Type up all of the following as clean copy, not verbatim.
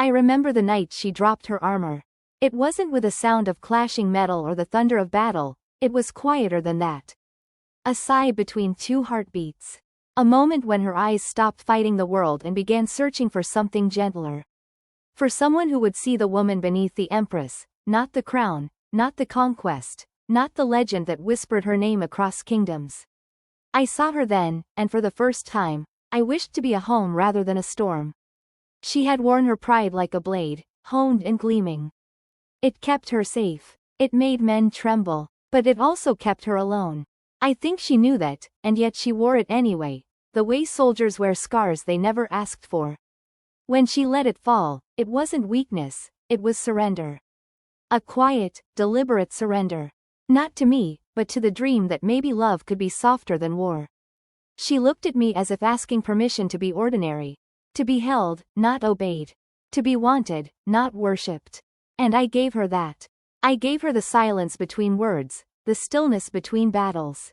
I remember the night she dropped her armor. It wasn't with a sound of clashing metal or the thunder of battle, it was quieter than that. A sigh between two heartbeats. A moment when her eyes stopped fighting the world and began searching for something gentler. For someone who would see the woman beneath the empress, not the crown, not the conquest, not the legend that whispered her name across kingdoms. I saw her then, and for the first time, I wished to be a home rather than a storm. She had worn her pride like a blade, honed and gleaming. It kept her safe. It made men tremble, but it also kept her alone. I think she knew that, and yet she wore it anyway, the way soldiers wear scars they never asked for. When she let it fall, it wasn't weakness, it was surrender. A quiet, deliberate surrender. Not to me, but to the dream that maybe love could be softer than war. She looked at me as if asking permission to be ordinary. To be held, not obeyed. To be wanted, not worshipped. And I gave her that. I gave her the silence between words, the stillness between battles.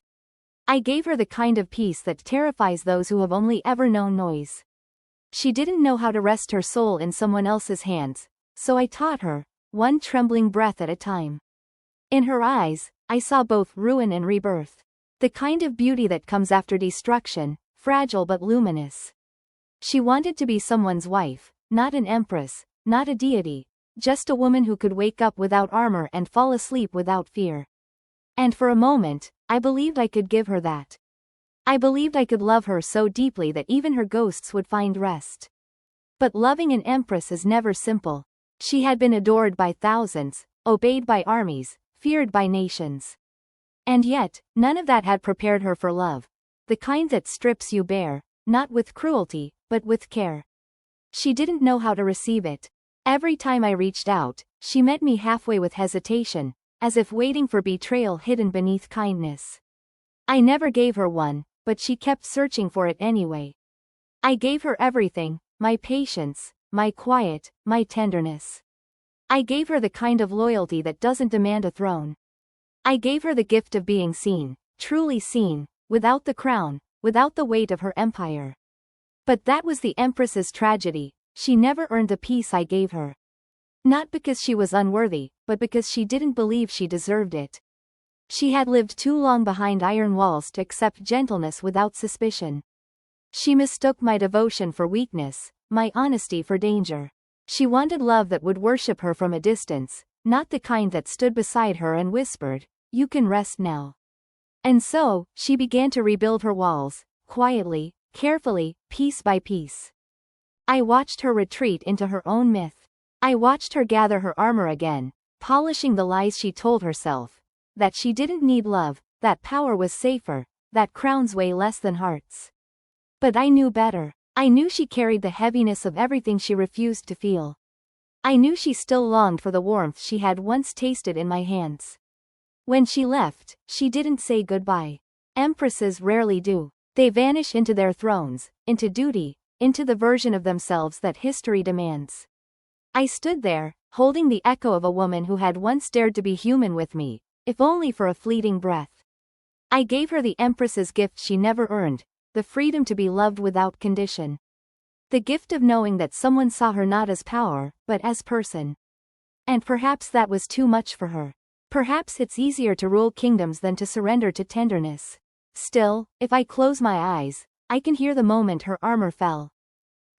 I gave her the kind of peace that terrifies those who have only ever known noise. She didn't know how to rest her soul in someone else's hands, so I taught her, one trembling breath at a time. In her eyes, I saw both ruin and rebirth. The kind of beauty that comes after destruction, fragile but luminous. She wanted to be someone's wife, not an empress, not a deity, just a woman who could wake up without armor and fall asleep without fear. And for a moment, I believed I could give her that. I believed I could love her so deeply that even her ghosts would find rest. But loving an empress is never simple. She had been adored by thousands, obeyed by armies, feared by nations. And yet, none of that had prepared her for love. The kind that strips you bare, not with cruelty, but with care. She didn't know how to receive it. Every time I reached out, she met me halfway with hesitation, as if waiting for betrayal hidden beneath kindness. I never gave her one, but she kept searching for it anyway. I gave her everything, my patience, my quiet, my tenderness. I gave her the kind of loyalty that doesn't demand a throne. I gave her the gift of being seen, truly seen, without the crown, without the weight of her empire. But that was the empress's tragedy, she never earned the peace I gave her. Not because she was unworthy, but because she didn't believe she deserved it. She had lived too long behind iron walls to accept gentleness without suspicion. She mistook my devotion for weakness, my honesty for danger. She wanted love that would worship her from a distance, not the kind that stood beside her and whispered, "You can rest now." And so, she began to rebuild her walls, quietly, carefully, piece by piece. I watched her retreat into her own myth. I watched her gather her armor again, polishing the lies she told herself. That she didn't need love, that power was safer, that crowns weigh less than hearts. But I knew better. I knew she carried the heaviness of everything she refused to feel. I knew she still longed for the warmth she had once tasted in my hands. When she left, she didn't say goodbye. Empresses rarely do. They vanish into their thrones, into duty, into the version of themselves that history demands. I stood there, holding the echo of a woman who had once dared to be human with me, if only for a fleeting breath. I gave her the empress's gift she never earned, the freedom to be loved without condition. The gift of knowing that someone saw her not as power, but as person. And perhaps that was too much for her. Perhaps it's easier to rule kingdoms than to surrender to tenderness. Still, if I close my eyes, I can hear the moment her armor fell.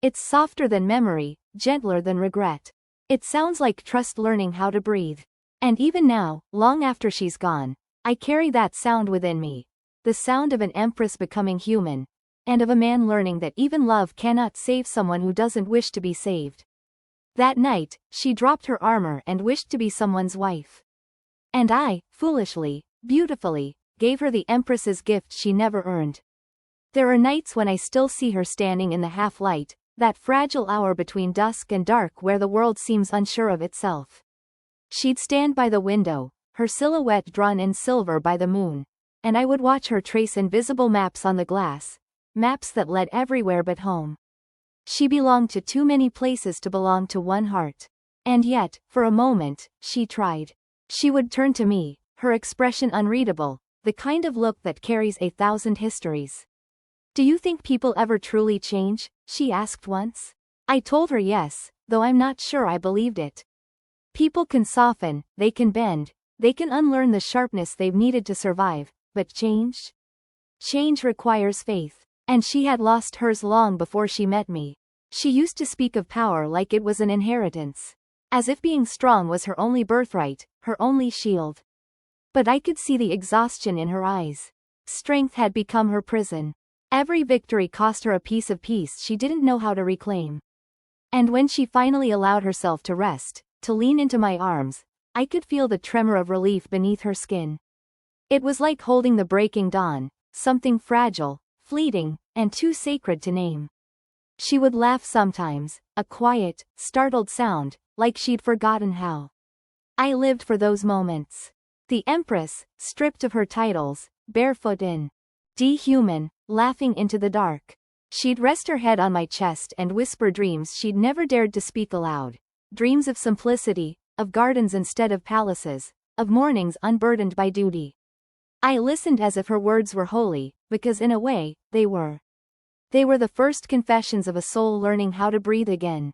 It's softer than memory, gentler than regret. It sounds like trust learning how to breathe. And even now, long after she's gone, I carry that sound within me. The sound of an empress becoming human, and of a man learning that even love cannot save someone who doesn't wish to be saved. That night, she dropped her armor and wished to be someone's wife. And I, foolishly, beautifully, gave her the empress's gift she never earned. There are nights when I still see her standing in the half-light, that fragile hour between dusk and dark where the world seems unsure of itself. She'd stand by the window, her silhouette drawn in silver by the moon, and I would watch her trace invisible maps on the glass, maps that led everywhere but home. She belonged to too many places to belong to one heart. And yet, for a moment, she tried. She would turn to me, her expression unreadable, the kind of look that carries 1,000 histories. "Do you think people ever truly change?" she asked once. I told her yes, though I'm not sure I believed it. People can soften, they can bend, they can unlearn the sharpness they've needed to survive, but change? Change requires faith. And she had lost hers long before she met me. She used to speak of power like it was an inheritance. As if being strong was her only birthright, her only shield. But I could see the exhaustion in her eyes. Strength had become her prison. Every victory cost her a piece of peace she didn't know how to reclaim. And when she finally allowed herself to rest, to lean into my arms, I could feel the tremor of relief beneath her skin. It was like holding the breaking dawn, something fragile, fleeting, and too sacred to name. She would laugh sometimes, a quiet, startled sound, like she'd forgotten how. I lived for those moments. The Empress, stripped of her titles, barefoot in human, laughing into the dark. She'd rest her head on my chest and whisper dreams she'd never dared to speak aloud. Dreams of simplicity, of gardens instead of palaces, of mornings unburdened by duty. I listened as if her words were holy, because in a way, they were. They were the first confessions of a soul learning how to breathe again.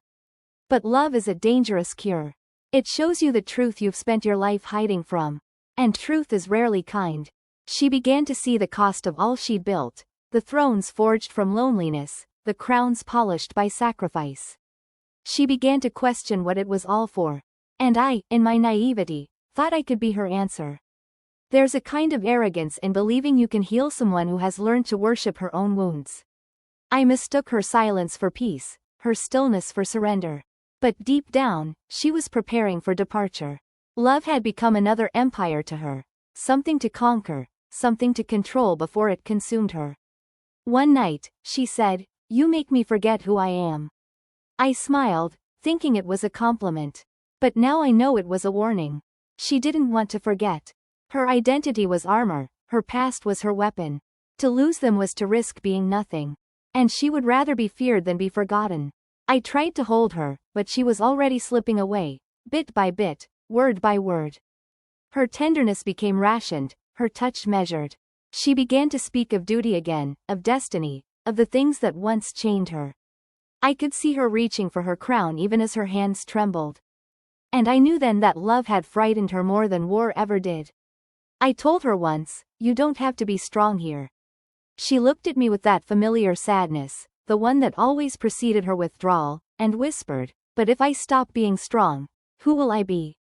But love is a dangerous cure. It shows you the truth you've spent your life hiding from. And truth is rarely kind. She began to see the cost of all she'd built, the thrones forged from loneliness, the crowns polished by sacrifice. She began to question what it was all for. And I, in my naivety, thought I could be her answer. There's a kind of arrogance in believing you can heal someone who has learned to worship her own wounds. I mistook her silence for peace, her stillness for surrender. But deep down, she was preparing for departure. Love had become another empire to her, something to conquer, something to control before it consumed her. One night, she said, "You make me forget who I am." I smiled, thinking it was a compliment. But now I know it was a warning. She didn't want to forget. Her identity was armor, her past was her weapon. To lose them was to risk being nothing. And she would rather be feared than be forgotten. I tried to hold her, but she was already slipping away, bit by bit, word by word. Her tenderness became rationed, her touch measured. She began to speak of duty again, of destiny, of the things that once chained her. I could see her reaching for her crown even as her hands trembled. And I knew then that love had frightened her more than war ever did. I told her once, "You don't have to be strong here." She looked at me with that familiar sadness, the one that always preceded her withdrawal, and whispered, "But if I stop being strong, who will I be?"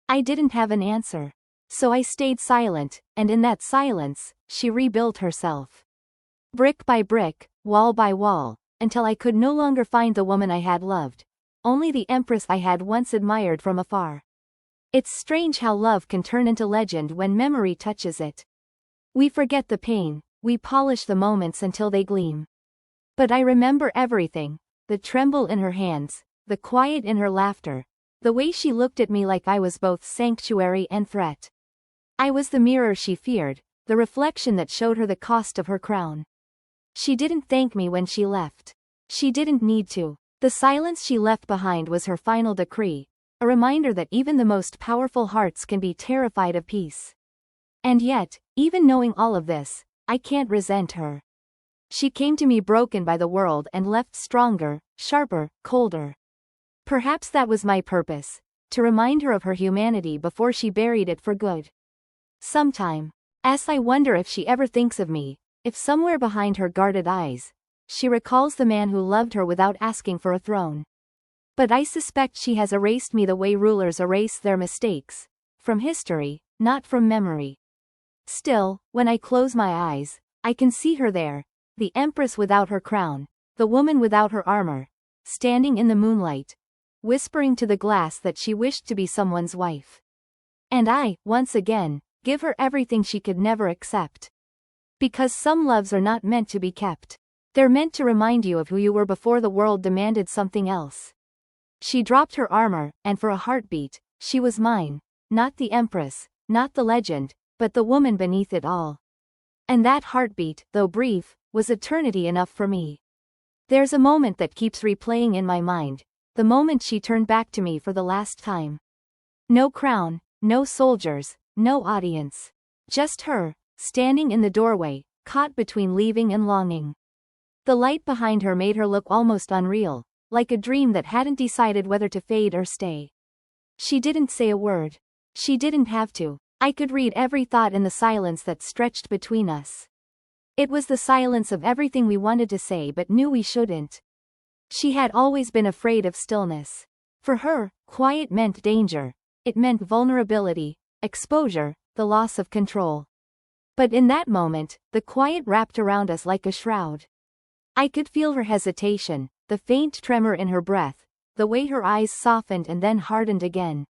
I didn't have an answer. So I stayed silent, and in that silence, she rebuilt herself. Brick by brick, wall by wall, until I could no longer find the woman I had loved, only the Empress I had once admired from afar. It's strange how love can turn into legend when memory touches it. We forget the pain, we polish the moments until they gleam. But I remember everything, the tremble in her hands, the quiet in her laughter, the way she looked at me like I was both sanctuary and threat. I was the mirror she feared, the reflection that showed her the cost of her crown. She didn't thank me when she left. She didn't need to. The silence she left behind was her final decree, a reminder that even the most powerful hearts can be terrified of peace. And yet, even knowing all of this, I can't resent her. She came to me broken by the world and left stronger, sharper, colder. Perhaps that was my purpose, to remind her of her humanity before she buried it for good. Sometime, I wonder if she ever thinks of me, if somewhere behind her guarded eyes, she recalls the man who loved her without asking for a throne. But I suspect she has erased me the way rulers erase their mistakes, from history, not from memory. Still, when I close my eyes, I can see her there, the Empress without her crown, the woman without her armor, standing in the moonlight, whispering to the glass that she wished to be someone's wife. And I, once again, give her everything she could never accept. Because some loves are not meant to be kept. They're meant to remind you of who you were before the world demanded something else. She dropped her armor, and for a heartbeat, she was mine, not the Empress, not the legend, but the woman beneath it all. And that heartbeat, though brief, was eternity enough for me. There's a moment that keeps replaying in my mind, the moment she turned back to me for the last time. No crown, no soldiers, no audience. Just her, standing in the doorway, caught between leaving and longing. The light behind her made her look almost unreal, like a dream that hadn't decided whether to fade or stay. She didn't say a word. She didn't have to. I could read every thought in the silence that stretched between us. It was the silence of everything we wanted to say but knew we shouldn't. She had always been afraid of stillness. For her, quiet meant danger. It meant vulnerability, exposure, the loss of control. But in that moment, the quiet wrapped around us like a shroud. I could feel her hesitation, the faint tremor in her breath, the way her eyes softened and then hardened again.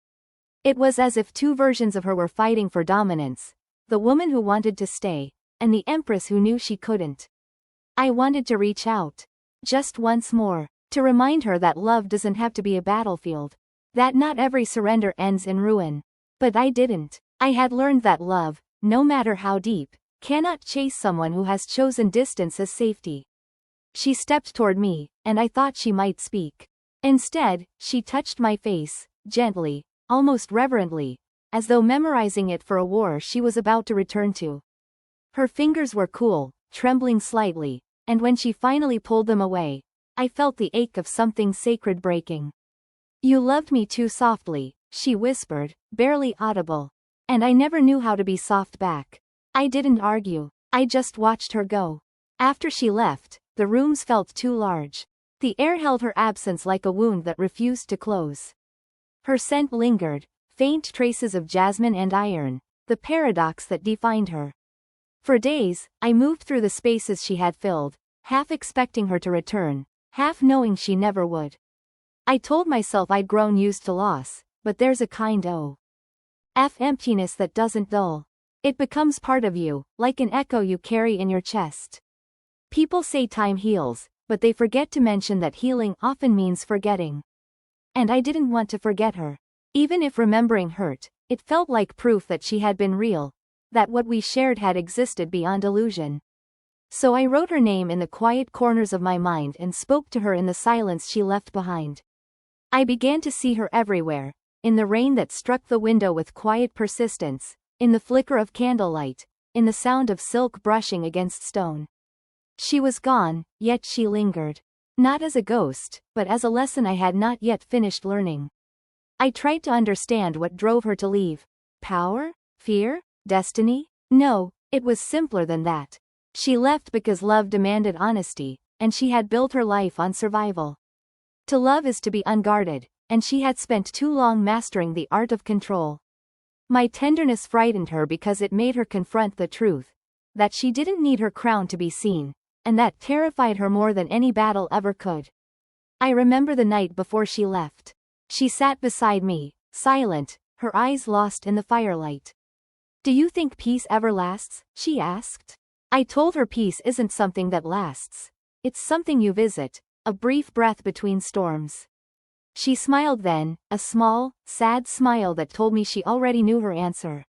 It was as if two versions of her were fighting for dominance, the woman who wanted to stay, and the empress who knew she couldn't. I wanted to reach out. Just once more, to remind her that love doesn't have to be a battlefield, that not every surrender ends in ruin. But I didn't. I had learned that love, no matter how deep, cannot chase someone who has chosen distance as safety. She stepped toward me, and I thought she might speak. Instead, she touched my face, gently, almost reverently, as though memorizing it for a war she was about to return to. Her fingers were cool, trembling slightly, and when she finally pulled them away, I felt the ache of something sacred breaking. "You loved me too softly," she whispered, barely audible. And I never knew how to be soft back. I didn't argue. I just watched her go. After she left, the rooms felt too large. The air held her absence like a wound that refused to close. Her scent lingered, faint traces of jasmine and iron, the paradox that defined her. For days, I moved through the spaces she had filled, half expecting her to return, half knowing she never would. I told myself I'd grown used to loss, but there's a kind of emptiness that doesn't dull. It becomes part of you, like an echo you carry in your chest. People say time heals, but they forget to mention that healing often means forgetting. And I didn't want to forget her. Even if remembering hurt, it felt like proof that she had been real, that what we shared had existed beyond illusion. So I wrote her name in the quiet corners of my mind and spoke to her in the silence she left behind. I began to see her everywhere, in the rain that struck the window with quiet persistence, in the flicker of candlelight, in the sound of silk brushing against stone. She was gone, yet she lingered. Not as a ghost, but as a lesson I had not yet finished learning. I tried to understand what drove her to leave. Power? Fear? Destiny? No, it was simpler than that. She left because love demanded honesty, and she had built her life on survival. To love is to be unguarded, and she had spent too long mastering the art of control. My tenderness frightened her because it made her confront the truth, that she didn't need her crown to be seen, and that terrified her more than any battle ever could. I remember the night before she left. She sat beside me, silent, her eyes lost in the firelight. "Do you think peace ever lasts?" she asked. I told her peace isn't something that lasts. It's something you visit, a brief breath between storms. She smiled then, a small, sad smile that told me she already knew her answer.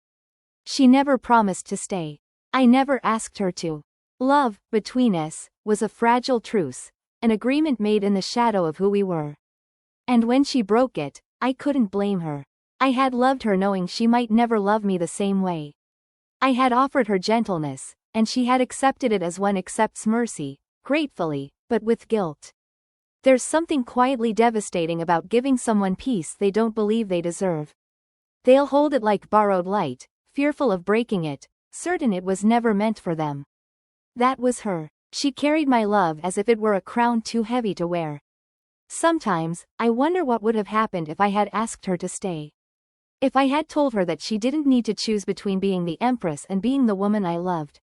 She never promised to stay. I never asked her to. Love, between us, was a fragile truce, an agreement made in the shadow of who we were. And when she broke it, I couldn't blame her. I had loved her knowing she might never love me the same way. I had offered her gentleness, and she had accepted it as one accepts mercy, gratefully, but with guilt. There's something quietly devastating about giving someone peace they don't believe they deserve. They'll hold it like borrowed light, fearful of breaking it, certain it was never meant for them. That was her. She carried my love as if it were a crown too heavy to wear. Sometimes, I wonder what would have happened if I had asked her to stay. If I had told her that she didn't need to choose between being the empress and being the woman I loved.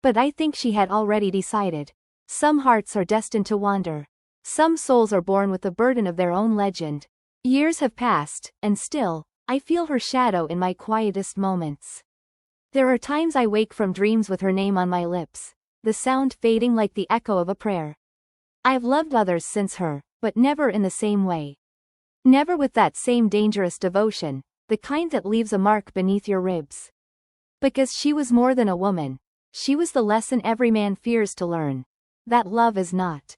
But I think she had already decided. Some hearts are destined to wander. Some souls are born with the burden of their own legend. Years have passed, and still, I feel her shadow in my quietest moments. There are times I wake from dreams with her name on my lips, the sound fading like the echo of a prayer. I've loved others since her, but never in the same way. Never with that same dangerous devotion, the kind that leaves a mark beneath your ribs. Because she was more than a woman. She was the lesson every man fears to learn. That love is not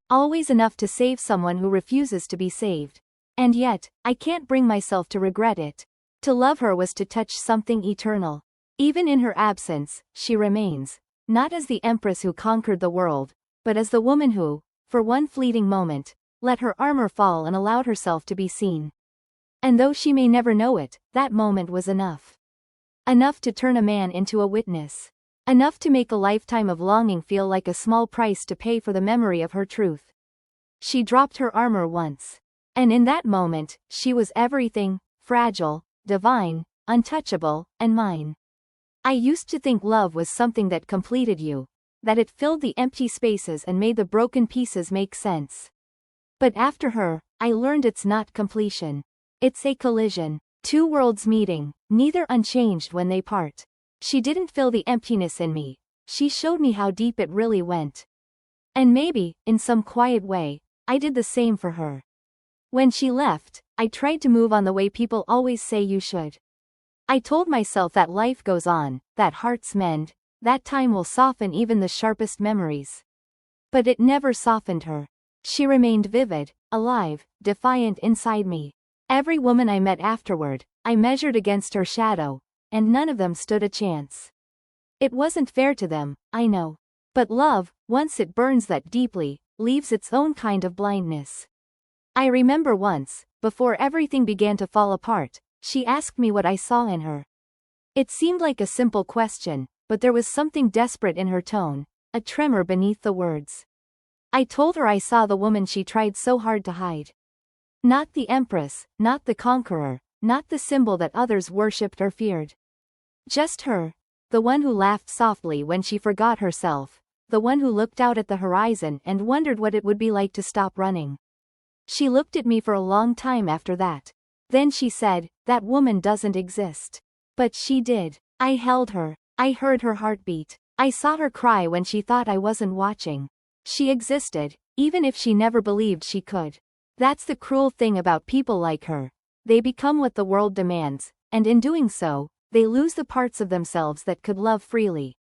always enough to save someone who refuses to be saved. And yet, I can't bring myself to regret it. To love her was to touch something eternal. Even in her absence, she remains, not as the empress who conquered the world, but as the woman who, for one fleeting moment, let her armor fall and allowed herself to be seen. And though she may never know it, that moment was enough. Enough to turn a man into a witness. Enough to make a lifetime of longing feel like a small price to pay for the memory of her truth. She dropped her armor once. And in that moment, she was everything, fragile, divine, untouchable, and mine. I used to think love was something that completed you, that it filled the empty spaces and made the broken pieces make sense. But after her, I learned it's not completion. It's a collision. Two worlds meeting, neither unchanged when they part. She didn't fill the emptiness in me. She showed me how deep it really went. And maybe, in some quiet way, I did the same for her. When she left, I tried to move on the way people always say you should. I told myself that life goes on, that hearts mend, that time will soften even the sharpest memories. But it never softened her. She remained vivid, alive, defiant inside me. Every woman I met afterward, I measured against her shadow, and none of them stood a chance. It wasn't fair to them, I know. But love, once it burns that deeply, leaves its own kind of blindness. I remember once, before everything began to fall apart, she asked me what I saw in her. It seemed like a simple question, but there was something desperate in her tone, a tremor beneath the words. I told her I saw the woman she tried so hard to hide. Not the empress, not the conqueror, not the symbol that others worshipped or feared. Just her. The one who laughed softly when she forgot herself, the one who looked out at the horizon and wondered what it would be like to stop running. She looked at me for a long time after that. Then she said, "That woman doesn't exist." But she did. I held her. I heard her heartbeat. I saw her cry when she thought I wasn't watching. She existed, even if she never believed she could. That's the cruel thing about people like her. They become what the world demands, and in doing so, they lose the parts of themselves that could love freely.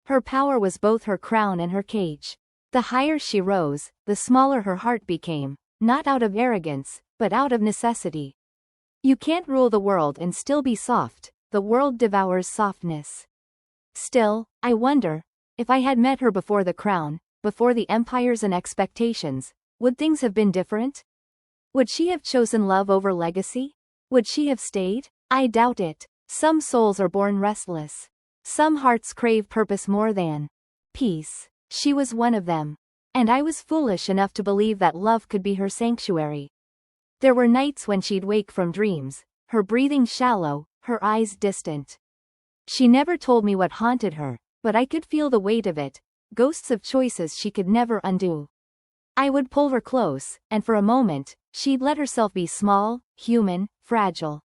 Her power was both her crown and her cage. The higher she rose, the smaller her heart became, not out of arrogance, but out of necessity. You can't rule the world and still be soft, the world devours softness. Still, I wonder, if I had met her before the crown, before the empires and expectations, would things have been different? Would she have chosen love over legacy? Would she have stayed? I doubt it. Some souls are born restless. Some hearts crave purpose more than peace. She was one of them. And I was foolish enough to believe that love could be her sanctuary. There were nights when she'd wake from dreams, her breathing shallow, her eyes distant. She never told me what haunted her, but I could feel the weight of it, ghosts of choices she could never undo. I would pull her close, and for a moment, she'd let herself be small, human, fragile.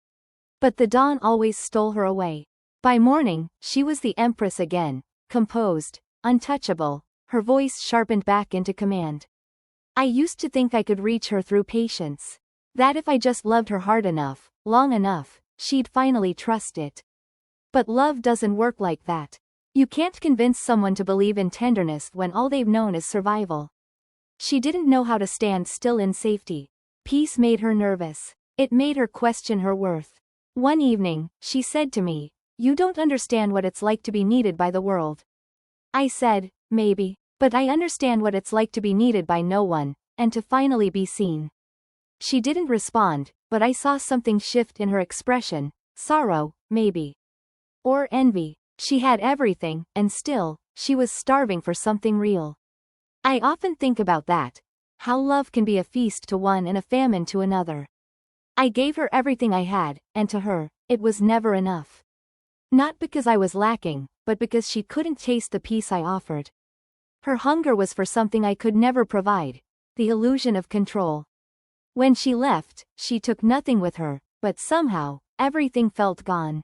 But the dawn always stole her away. By morning, she was the empress again, composed, untouchable, her voice sharpened back into command. I used to think I could reach her through patience. That if I just loved her hard enough, long enough, she'd finally trust it. But love doesn't work like that. You can't convince someone to believe in tenderness when all they've known is survival. She didn't know how to stand still in safety. Peace made her nervous. It made her question her worth. One evening, she said to me, "You don't understand what it's like to be needed by the world." I said, "Maybe, but I understand what it's like to be needed by no one, and to finally be seen." She didn't respond, but I saw something shift in her expression, sorrow, maybe. Or envy. She had everything, and still, she was starving for something real. I often think about that. How love can be a feast to one and a famine to another. I gave her everything I had, and to her, it was never enough. Not because I was lacking, but because she couldn't taste the peace I offered. Her hunger was for something I could never provide, the illusion of control. When she left, she took nothing with her, but somehow, everything felt gone.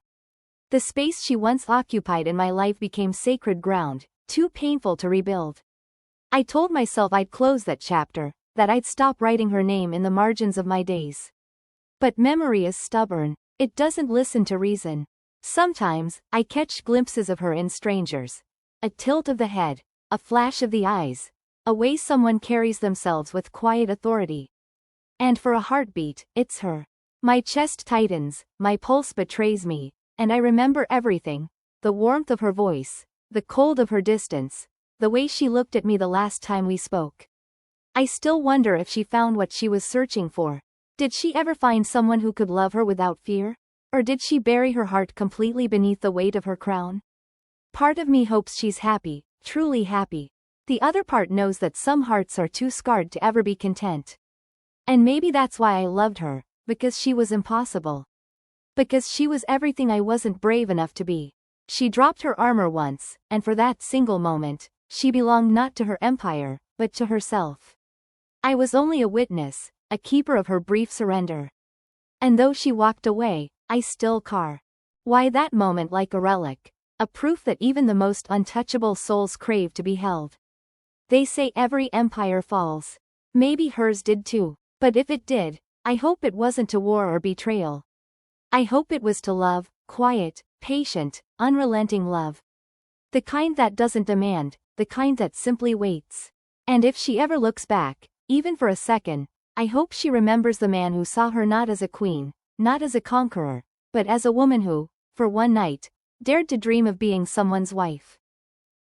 The space she once occupied in my life became sacred ground, too painful to rebuild. I told myself I'd close that chapter, that I'd stop writing her name in the margins of my days. But memory is stubborn. It doesn't listen to reason. Sometimes, I catch glimpses of her in strangers. A tilt of the head, a flash of the eyes, a way someone carries themselves with quiet authority. And for a heartbeat, it's her. My chest tightens, my pulse betrays me, and I remember everything. The warmth of her voice, the cold of her distance, the way she looked at me the last time we spoke. I still wonder if she found what she was searching for. Did she ever find someone who could love her without fear? Or did she bury her heart completely beneath the weight of her crown? Part of me hopes she's happy, truly happy. The other part knows that some hearts are too scarred to ever be content. And maybe that's why I loved her, because she was impossible. Because she was everything I wasn't brave enough to be. She dropped her armor once, and for that single moment, she belonged not to her empire, but to herself. I was only a witness, a keeper of her brief surrender. And though she walked away, I still care. Why that moment like a relic, a proof that even the most untouchable souls crave to be held. They say every empire falls. Maybe hers did too. But if it did, I hope it wasn't to war or betrayal. I hope it was to love, quiet, patient, unrelenting love. The kind that doesn't demand, the kind that simply waits. And if she ever looks back, even for a second, I hope she remembers the man who saw her not as a queen, not as a conqueror, but as a woman who, for one night, dared to dream of being someone's wife.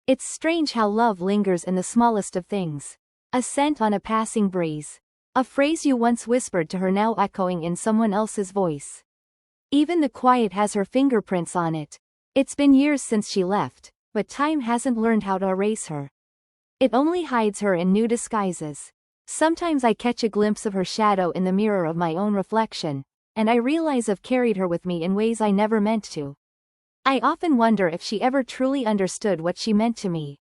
It's strange how love lingers in the smallest of things. A scent on a passing breeze. A phrase you once whispered to her now echoing in someone else's voice. Even the quiet has her fingerprints on it. It's been years since she left, but time hasn't learned how to erase her. It only hides her in new disguises. Sometimes I catch a glimpse of her shadow in the mirror of my own reflection, and I realize I've carried her with me in ways I never meant to. I often wonder if she ever truly understood what she meant to me.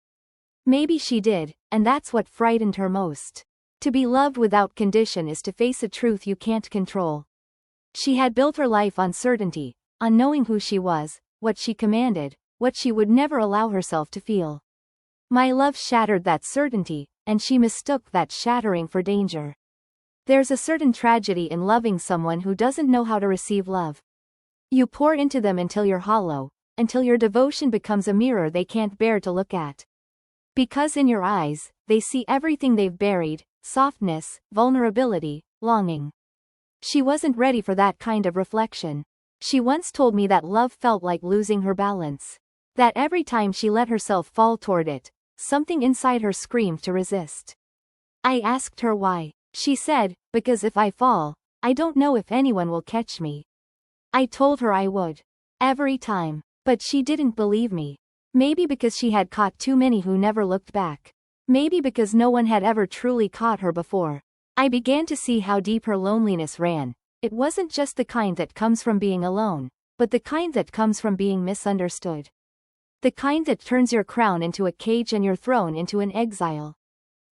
Maybe she did, and that's what frightened her most. To be loved without condition is to face a truth you can't control. She had built her life on certainty, on knowing who she was, what she commanded, what she would never allow herself to feel. My love shattered that certainty, and she mistook that shattering for danger. There's a certain tragedy in loving someone who doesn't know how to receive love. You pour into them until you're hollow, until your devotion becomes a mirror they can't bear to look at. Because in your eyes, they see everything they've buried: softness, vulnerability, longing. She wasn't ready for that kind of reflection. She once told me that love felt like losing her balance. That every time she let herself fall toward it, something inside her screamed to resist. I asked her why. She said, because if I fall, I don't know if anyone will catch me. I told her I would. Every time. But she didn't believe me. Maybe because she had caught too many who never looked back. Maybe because no one had ever truly caught her before. I began to see how deep her loneliness ran. It wasn't just the kind that comes from being alone, but the kind that comes from being misunderstood. The kind that turns your crown into a cage and your throne into an exile.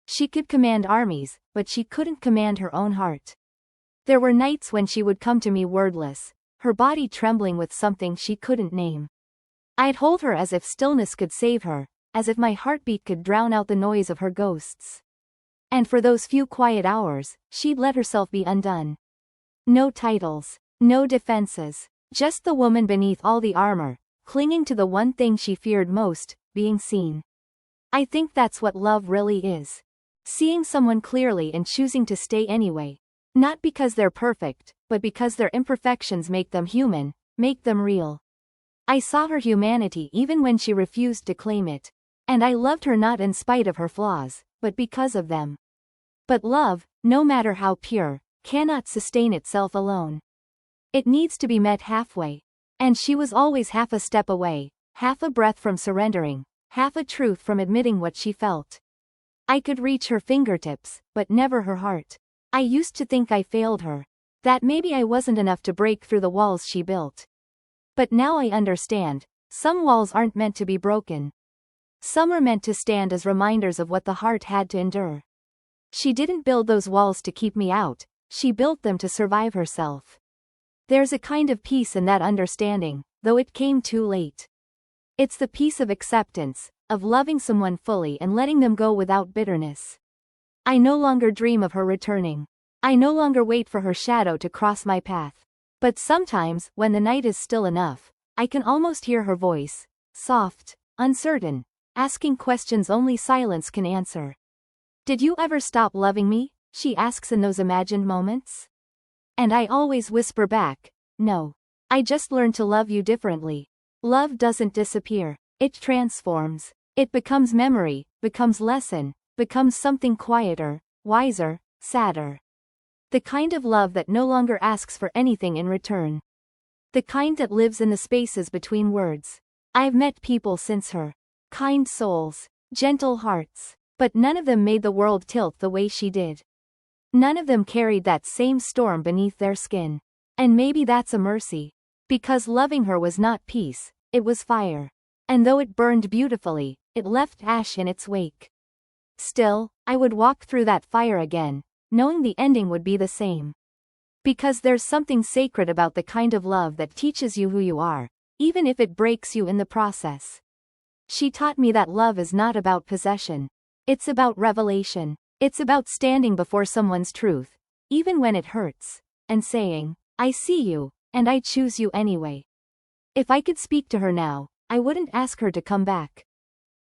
She could command armies, but she couldn't command her own heart. There were nights when she would come to me wordless, her body trembling with something she couldn't name. I'd hold her as if stillness could save her, as if my heartbeat could drown out the noise of her ghosts. And for those few quiet hours, she'd let herself be undone. No titles, no defenses, just the woman beneath all the armor, clinging to the one thing she feared most, being seen. I think that's what love really is. Seeing someone clearly and choosing to stay anyway. Not because they're perfect, but because their imperfections make them human, make them real. I saw her humanity even when she refused to claim it. And I loved her not in spite of her flaws, but because of them. But love, no matter how pure, cannot sustain itself alone. It needs to be met halfway. And she was always half a step away, half a breath from surrendering, half a truth from admitting what she felt. I could reach her fingertips, but never her heart. I used to think I failed her. That maybe I wasn't enough to break through the walls she built. But now I understand, some walls aren't meant to be broken. Some are meant to stand as reminders of what the heart had to endure. She didn't build those walls to keep me out, she built them to survive herself. There's a kind of peace in that understanding, though it came too late. It's the peace of acceptance, of loving someone fully and letting them go without bitterness. I no longer dream of her returning. I no longer wait for her shadow to cross my path. But sometimes, when the night is still enough, I can almost hear her voice, soft, uncertain, asking questions only silence can answer. Did you ever stop loving me? She asks in those imagined moments. And I always whisper back, no. I just learned to love you differently. Love doesn't disappear. It transforms. It becomes memory, becomes lesson, becomes something quieter, wiser, sadder. The kind of love that no longer asks for anything in return. The kind that lives in the spaces between words. I've met people since her. Kind souls, gentle hearts, but none of them made the world tilt the way she did. None of them carried that same storm beneath their skin. And maybe that's a mercy. Because loving her was not peace, it was fire. And though it burned beautifully, it left ash in its wake. Still, I would walk through that fire again, knowing the ending would be the same. Because there's something sacred about the kind of love that teaches you who you are, even if it breaks you in the process. She taught me that love is not about possession. It's about revelation. It's about standing before someone's truth, even when it hurts, and saying, I see you, and I choose you anyway. If I could speak to her now, I wouldn't ask her to come back.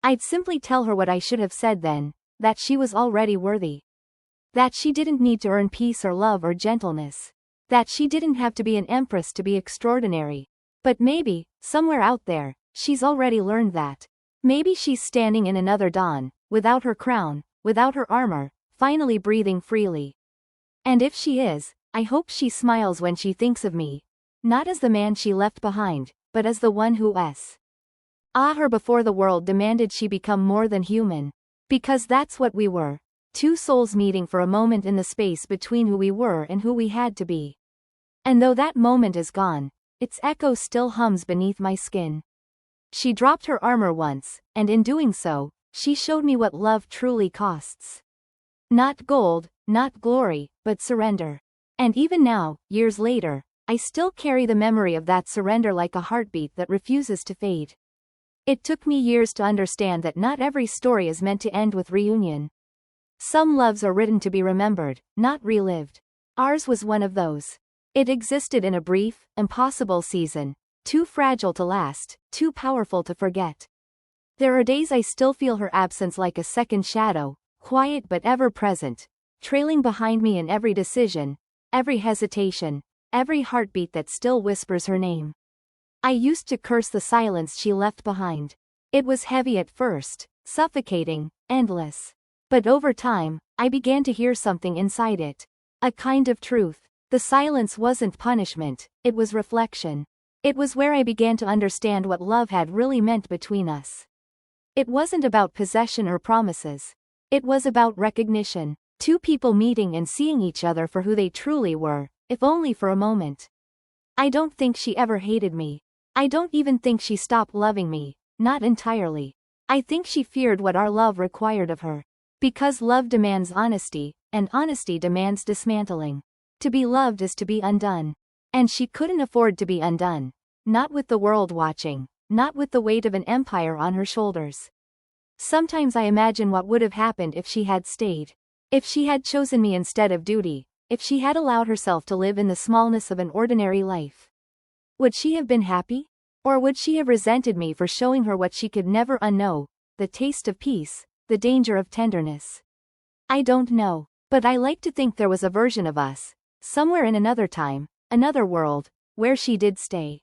I'd simply tell her what I should have said then, that she was already worthy. That she didn't need to earn peace or love or gentleness. That she didn't have to be an empress to be extraordinary. But maybe, somewhere out there, she's already learned that. Maybe she's standing in another dawn, without her crown, without her armor, finally breathing freely. And if she is, I hope she smiles when she thinks of me. Not as the man she left behind, but as the one who her before the world demanded she become more than human. Because that's what we were. Two souls meeting for a moment in the space between who we were and who we had to be. And though that moment is gone, its echo still hums beneath my skin. She dropped her armor once, and in doing so, she showed me what love truly costs. Not gold, not glory, but surrender. And even now, years later, I still carry the memory of that surrender like a heartbeat that refuses to fade. It took me years to understand that not every story is meant to end with reunion. Some loves are written to be remembered, not relived. Ours was one of those. It existed in a brief, impossible season, too fragile to last, too powerful to forget. There are days I still feel her absence like a second shadow, quiet but ever present, trailing behind me in every decision, every hesitation, every heartbeat that still whispers her name. I used to curse the silence she left behind. It was heavy at first, suffocating, endless. But over time, I began to hear something inside it. A kind of truth. The silence wasn't punishment, it was reflection. It was where I began to understand what love had really meant between us. It wasn't about possession or promises. It was about recognition. Two people meeting and seeing each other for who they truly were, if only for a moment. I don't think she ever hated me. I don't even think she stopped loving me, not entirely. I think she feared what our love required of her. Because love demands honesty, and honesty demands dismantling. To be loved is to be undone. And she couldn't afford to be undone. Not with the world watching, not with the weight of an empire on her shoulders. Sometimes I imagine what would have happened if she had stayed. If she had chosen me instead of duty, if she had allowed herself to live in the smallness of an ordinary life. Would she have been happy? Or would she have resented me for showing her what she could never unknow, the taste of peace, the danger of tenderness? I don't know, but I like to think there was a version of us, somewhere in another time, another world, where she did stay.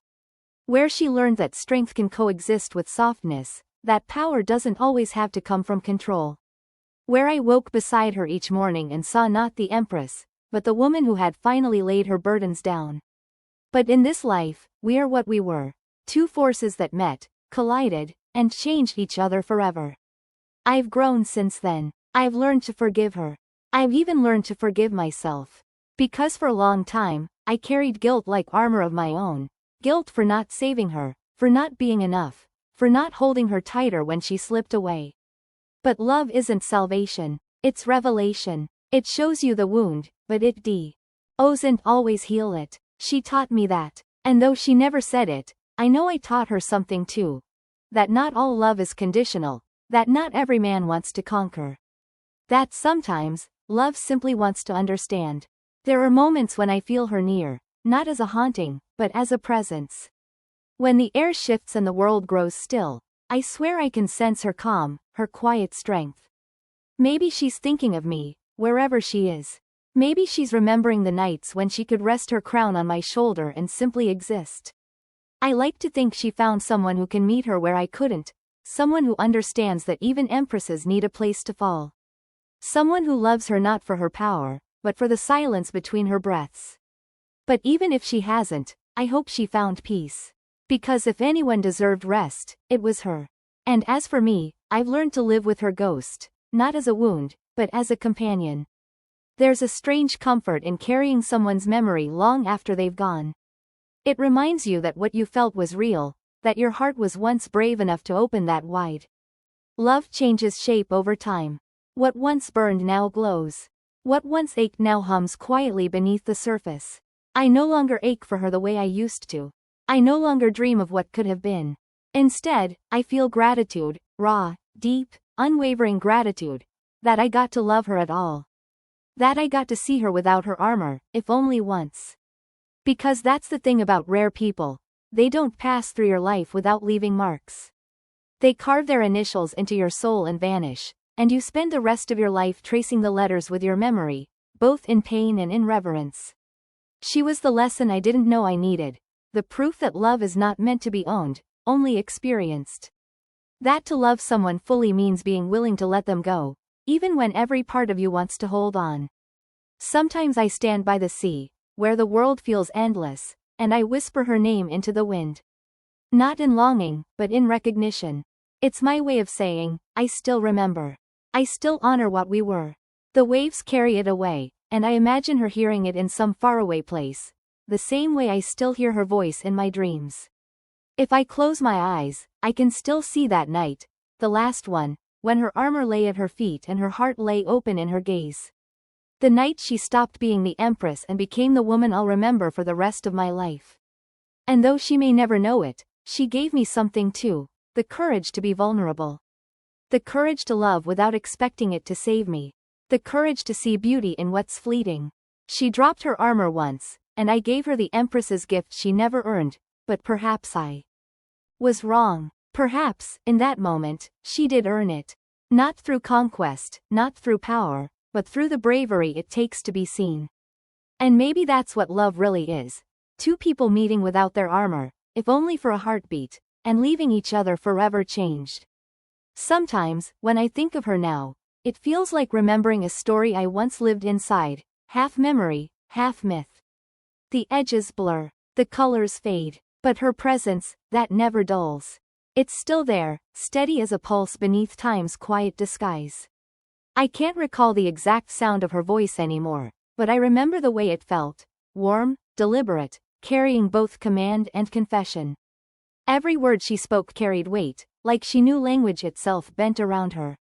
Where she learned that strength can coexist with softness, that power doesn't always have to come from control. Where I woke beside her each morning and saw not the empress, but the woman who had finally laid her burdens down. But in this life, we are what we were. Two forces that met, collided, and changed each other forever. I've grown since then. I've learned to forgive her. I've even learned to forgive myself. Because for a long time, I carried guilt like armor of my own. Guilt for not saving her, for not being enough, for not holding her tighter when she slipped away. But love isn't salvation. It's revelation. It shows you the wound, but it doesn't always heal it. She taught me that. And though she never said it, I know I taught her something too. That not all love is conditional. That not every man wants to conquer. That sometimes, love simply wants to understand. There are moments when I feel her near, not as a haunting, but as a presence. When the air shifts and the world grows still, I swear I can sense her calm, her quiet strength. Maybe she's thinking of me, wherever she is. Maybe she's remembering the nights when she could rest her crown on my shoulder and simply exist. I like to think she found someone who can meet her where I couldn't, someone who understands that even empresses need a place to fall. Someone who loves her not for her power, but for the silence between her breaths. But even if she hasn't, I hope she found peace. Because if anyone deserved rest, it was her. And as for me, I've learned to live with her ghost, not as a wound, but as a companion. There's a strange comfort in carrying someone's memory long after they've gone. It reminds you that what you felt was real, that your heart was once brave enough to open that wide. Love changes shape over time. What once burned now glows. What once ached now hums quietly beneath the surface. I no longer ache for her the way I used to. I no longer dream of what could have been. Instead, I feel gratitude, raw, deep, unwavering gratitude, that I got to love her at all. That I got to see her without her armor, if only once. Because that's the thing about rare people. They don't pass through your life without leaving marks. They carve their initials into your soul and vanish, and you spend the rest of your life tracing the letters with your memory, both in pain and in reverence. She was the lesson I didn't know I needed, the proof that love is not meant to be owned, only experienced. That to love someone fully means being willing to let them go, even when every part of you wants to hold on. Sometimes I stand by the sea, where the world feels endless, and I whisper her name into the wind. Not in longing, but in recognition. It's my way of saying, I still remember. I still honor what we were. The waves carry it away, and I imagine her hearing it in some faraway place, the same way I still hear her voice in my dreams. If I close my eyes, I can still see that night, the last one, when her armor lay at her feet and her heart lay open in her gaze. The night she stopped being the empress and became the woman I'll remember for the rest of my life. And though she may never know it, she gave me something too, the courage to be vulnerable. The courage to love without expecting it to save me. The courage to see beauty in what's fleeting. She dropped her armor once, and I gave her the empress's gift she never earned, but perhaps I was wrong. Perhaps, in that moment, she did earn it. Not through conquest, not through power, but through the bravery it takes to be seen. And maybe that's what love really is. Two people meeting without their armor, if only for a heartbeat, and leaving each other forever changed. Sometimes, when I think of her now, it feels like remembering a story I once lived inside, half memory, half myth. The edges blur, the colors fade, but her presence, that never dulls. It's still there, steady as a pulse beneath time's quiet disguise. I can't recall the exact sound of her voice anymore, but I remember the way it felt, warm, deliberate, carrying both command and confession. Every word she spoke carried weight, like she knew language itself bent around her.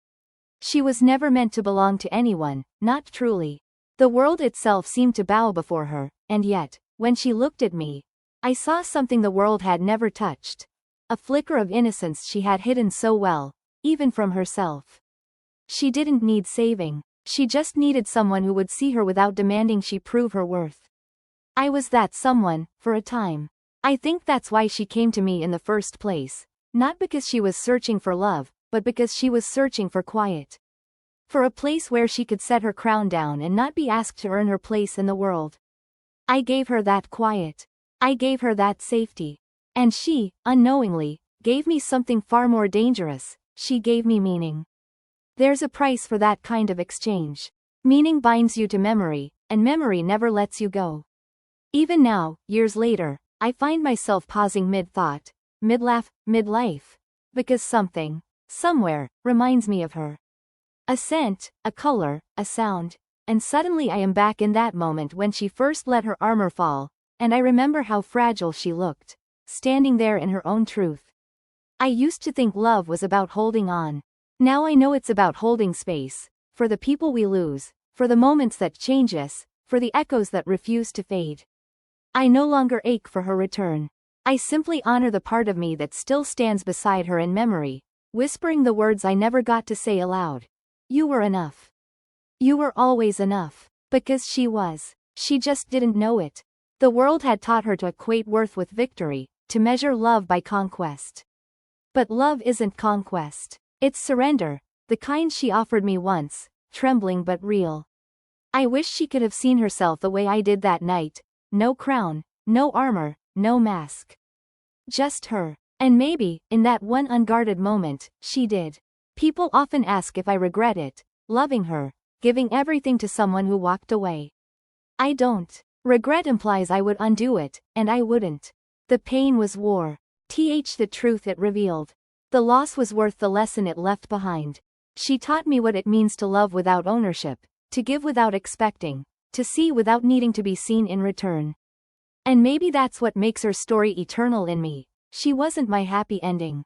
She was never meant to belong to anyone, not truly. The world itself seemed to bow before her, and yet, when she looked at me, I saw something the world had never touched. A flicker of innocence she had hidden so well, even from herself. She didn't need saving. She just needed someone who would see her without demanding she prove her worth. I was that someone, for a time. I think that's why she came to me in the first place. Not because she was searching for love, but because she was searching for quiet. For a place where she could set her crown down and not be asked to earn her place in the world. I gave her that quiet. I gave her that safety. And she, unknowingly, gave me something far more dangerous. She gave me meaning. There's a price for that kind of exchange. Meaning binds you to memory, and memory never lets you go. Even now, years later, I find myself pausing mid-thought, mid-laugh, mid-life. Because something, somewhere, reminds me of her. A scent, a color, a sound. And suddenly I am back in that moment when she first let her armor fall, and I remember how fragile she looked, standing there in her own truth. I used to think love was about holding on. Now I know it's about holding space, for the people we lose, for the moments that change us, for the echoes that refuse to fade. I no longer ache for her return. I simply honor the part of me that still stands beside her in memory, whispering the words I never got to say aloud. You were enough. You were always enough. Because she was. She just didn't know it. The world had taught her to equate worth with victory, to measure love by conquest. But love isn't conquest. It's surrender, the kind she offered me once, trembling but real. I wish she could have seen herself the way I did that night. No crown, no armor, no mask. Just her. And maybe, in that one unguarded moment, she did. People often ask if I regret it, loving her, giving everything to someone who walked away. I don't. Regret implies I would undo it, and I wouldn't. The pain was war. The truth it revealed. The loss was worth the lesson it left behind. She taught me what it means to love without ownership, to give without expecting, to see without needing to be seen in return. And maybe that's what makes her story eternal in me. She wasn't my happy ending.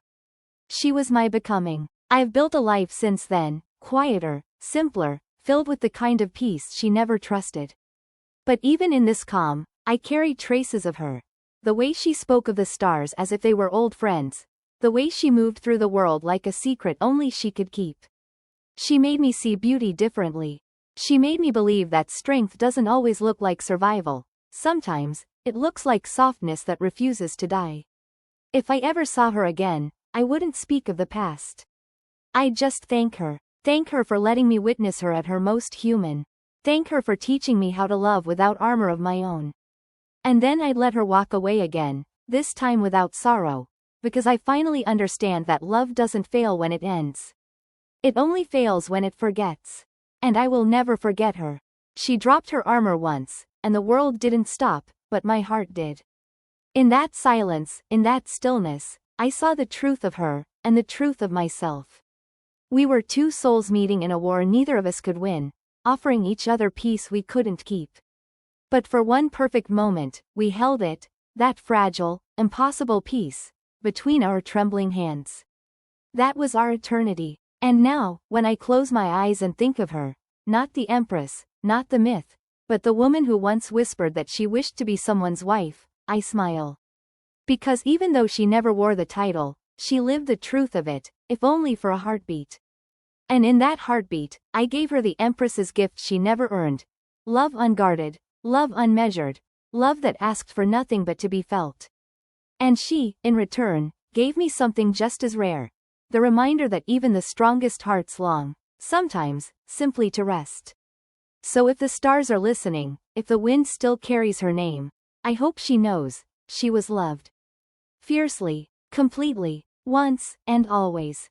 She was my becoming. I've built a life since then, quieter, simpler, filled with the kind of peace she never trusted. But even in this calm, I carry traces of her. The way she spoke of the stars as if they were old friends. The way she moved through the world like a secret only she could keep. She made me see beauty differently. She made me believe that strength doesn't always look like survival. Sometimes, it looks like softness that refuses to die. If I ever saw her again, I wouldn't speak of the past. I'd just thank her. Thank her for letting me witness her at her most human. Thank her for teaching me how to love without armor of my own. And then I'd let her walk away again, this time without sorrow, because I finally understand that love doesn't fail when it ends. It only fails when it forgets. And I will never forget her. She dropped her armor once, and the world didn't stop, but my heart did. In that silence, in that stillness, I saw the truth of her, and the truth of myself. We were two souls meeting in a war neither of us could win, offering each other peace we couldn't keep. But for one perfect moment, we held it, that fragile, impossible peace, between our trembling hands. That was our eternity. And now, when I close my eyes and think of her, not the empress, not the myth, but the woman who once whispered that she wished to be someone's wife, I smile. Because even though she never wore the title, she lived the truth of it, if only for a heartbeat. And in that heartbeat, I gave her the empress's gift she never earned. Love unguarded, love unmeasured, love that asked for nothing but to be felt. And she, in return, gave me something just as rare. The reminder that even the strongest hearts long, sometimes, simply to rest. So if the stars are listening, if the wind still carries her name, I hope she knows, she was loved. Fiercely, completely, once, and always.